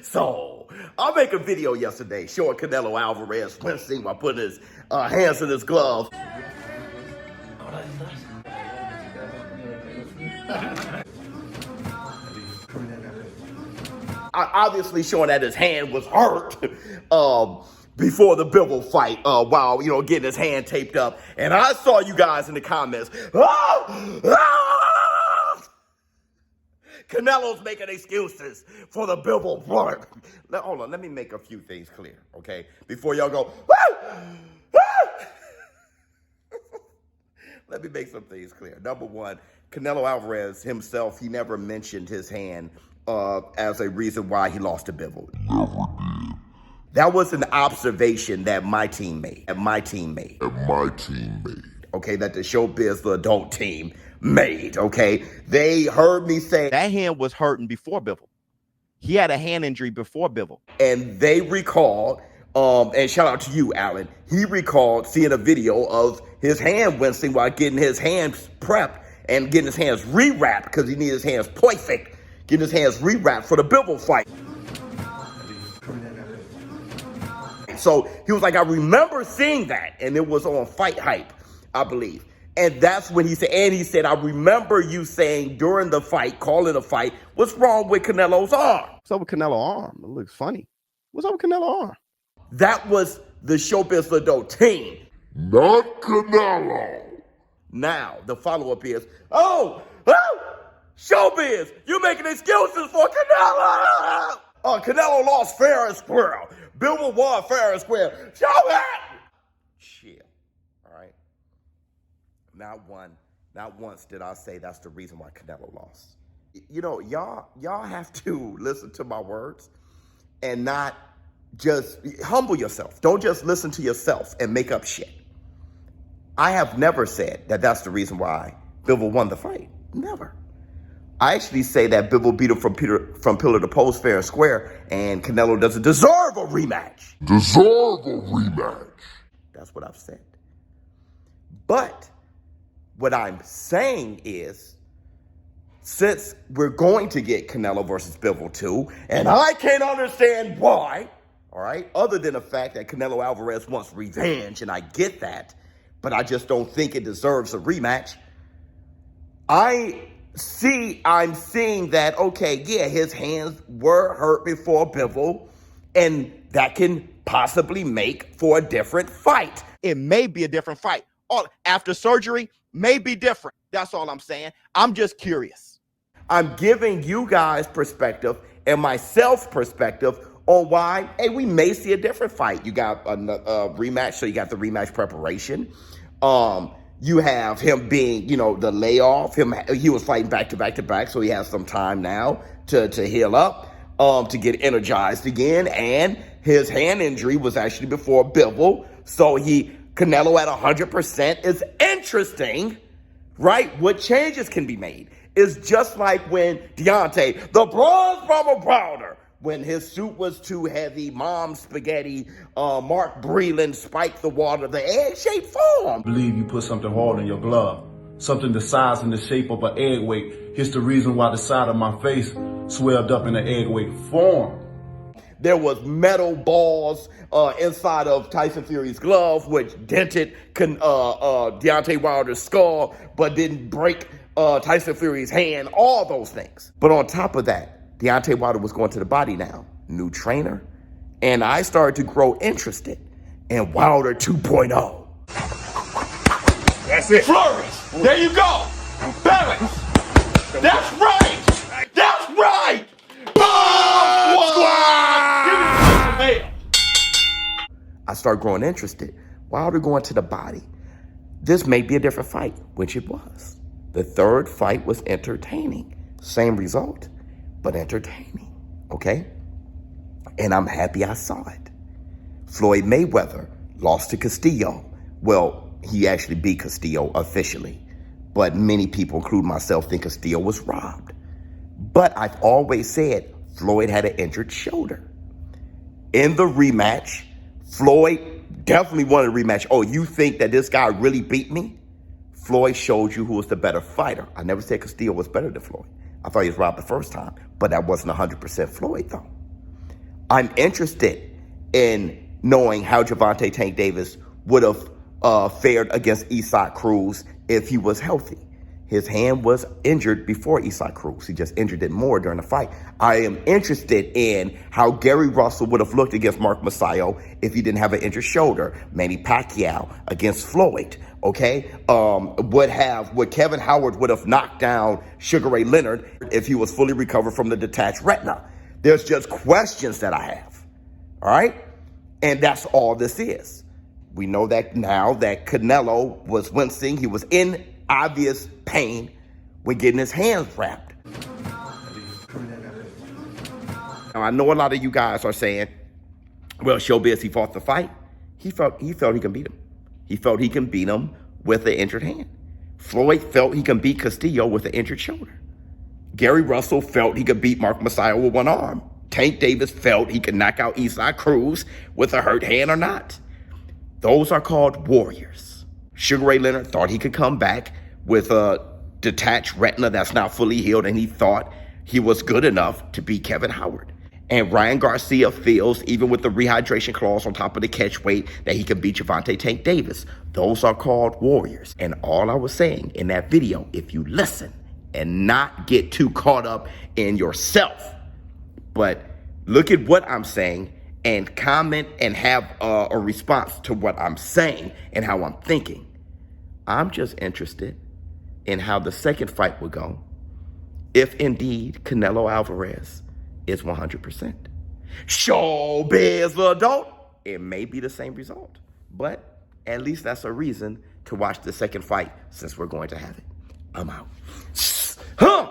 So, I made a video yesterday showing Canelo Alvarez wincing while putting his hands in his gloves. Obviously showing that his hand was hurt before the Bivol fight while, getting his hand taped up. And I saw you guys in the comments, Canelo's making excuses for the Bivol fight. Now, hold on, let me make a few things clear, okay? Before y'all go, let me make some things clear. Number one, Canelo Alvarez himself, he never mentioned his hand as a reason why he lost to Bivol. That was an observation that my team made. Okay, that the Showbiz, the adult team, made, okay? They heard me say that hand was hurting before Bivol. He had a hand injury before Bivol. And they recalled, and shout out to you, Alan, he recalled seeing a video of his hand wincing while getting his hands prepped and getting his hands rewrapped because he needed his hands perfect, getting his hands rewrapped for the Bivol fight. So he was like, I remember seeing that, and it was on Fight Hype, I believe. And that's when he said, I remember you saying during the fight, calling the fight, what's wrong with Canelo's arm? What's up with Canelo's arm? It looks funny. What's up with Canelo's arm? That was the Showbiz adult team. Not Canelo. Now, the follow-up is, Showbiz, you making excuses for Canelo. Canelo lost fair and square. Bivol won fair and square. Showbiz! Chill, all right? Not once did I say that's the reason why Canelo lost. Y'all have to listen to my words and not just humble yourself. Don't just listen to yourself and make up shit. I have never said that that's the reason why Bivol won the fight. Never. I actually say that Bivol beat him from pillar to post, fair and square, and Canelo doesn't deserve a rematch. That's what I've said. But what I'm saying is, since we're going to get Canelo versus Bivol 2, and I can't understand why, all right, other than the fact that Canelo Alvarez wants revenge, and I get that, but I just don't think it deserves a rematch. I'm seeing that, okay, yeah, his hands were hurt before Bivol, and that can possibly make for a different fight. It may be a different fight. After surgery, may be different. That's all I'm saying. I'm just curious. I'm giving you guys perspective and myself perspective on why, hey, we may see a different fight. You got a rematch, so you got the rematch preparation. You have him being, the layoff. He was fighting back to back, so he has some time now to heal up, to get energized again. And his hand injury was actually before Bivol, so Canelo at 100% is interesting, right? What changes can be made? It's just like when Deontay, the bronze bomber Browder, when his suit was too heavy, Mom's spaghetti, Mark Breland spiked the water, the egg-shaped form. I believe you put something hard in your glove, something the size and the shape of an egg weight. Here's the reason why the side of my face swelled up in an egg weight form. There was metal balls inside of Tyson Fury's glove, which dented Deontay Wilder's skull, but didn't break Tyson Fury's hand, all those things. But on top of that, Deontay Wilder was going to the body now, new trainer, and I started to grow interested in Wilder 2.0. That's it. Flourish. There you go. Balance. That's right. That's right. I started growing interested. Wilder going to the body. This may be a different fight, which it was. The third fight was entertaining. Same result, but entertaining, okay? And I'm happy I saw it. Floyd Mayweather lost to Castillo. Well, he actually beat Castillo officially, but many people, including myself, think Castillo was robbed. But I've always said Floyd had an injured shoulder. In the rematch, Floyd definitely wanted a rematch. Oh, you think that this guy really beat me? Floyd showed you who was the better fighter. I never said Castillo was better than Floyd. I thought he was robbed the first time, but that wasn't 100% Floyd, though. I'm interested in knowing how Gervonta Tank Davis would have fared against Isaac Cruz if he was healthy. His hand was injured before Isaac Cruz. He just injured it more during the fight. I am interested in how Gary Russell would have looked against Mark Masayo if he didn't have an injured shoulder. Manny Pacquiao against Floyd, okay? Would Kevin Howard would have knocked down Sugar Ray Leonard if he was fully recovered from the detached retina? There's just questions that I have, all right? And that's all this is. We know that now that Canelo was wincing. He was in obvious pain when getting his hands wrapped. Now, I know a lot of you guys are saying, well, Showbiz, he fought the fight. He felt he can beat him. He felt he can beat him with an injured hand. Floyd felt he can beat Castillo with an injured shoulder. Gary Russell felt he could beat Mark Masayo with one arm. Tank Davis felt he could knock out Isaac Cruz with a hurt hand or not. Those are called warriors. Sugar Ray Leonard thought he could come back with a detached retina that's not fully healed, and he thought he was good enough to beat Kevin Howard. And Ryan Garcia feels, even with the rehydration clause on top of the catch weight, that he could beat Gervonta Tank Davis. Those are called warriors. And all I was saying in that video, if you listen and not get too caught up in yourself, but look at what I'm saying and comment and have a response to what I'm saying and how I'm thinking. I'm just interested in how the second fight will go if indeed Canelo Alvarez is 100%. Showbiz, little don't. It may be the same result, but at least that's a reason to watch the second fight since we're going to have it. I'm out. Huh?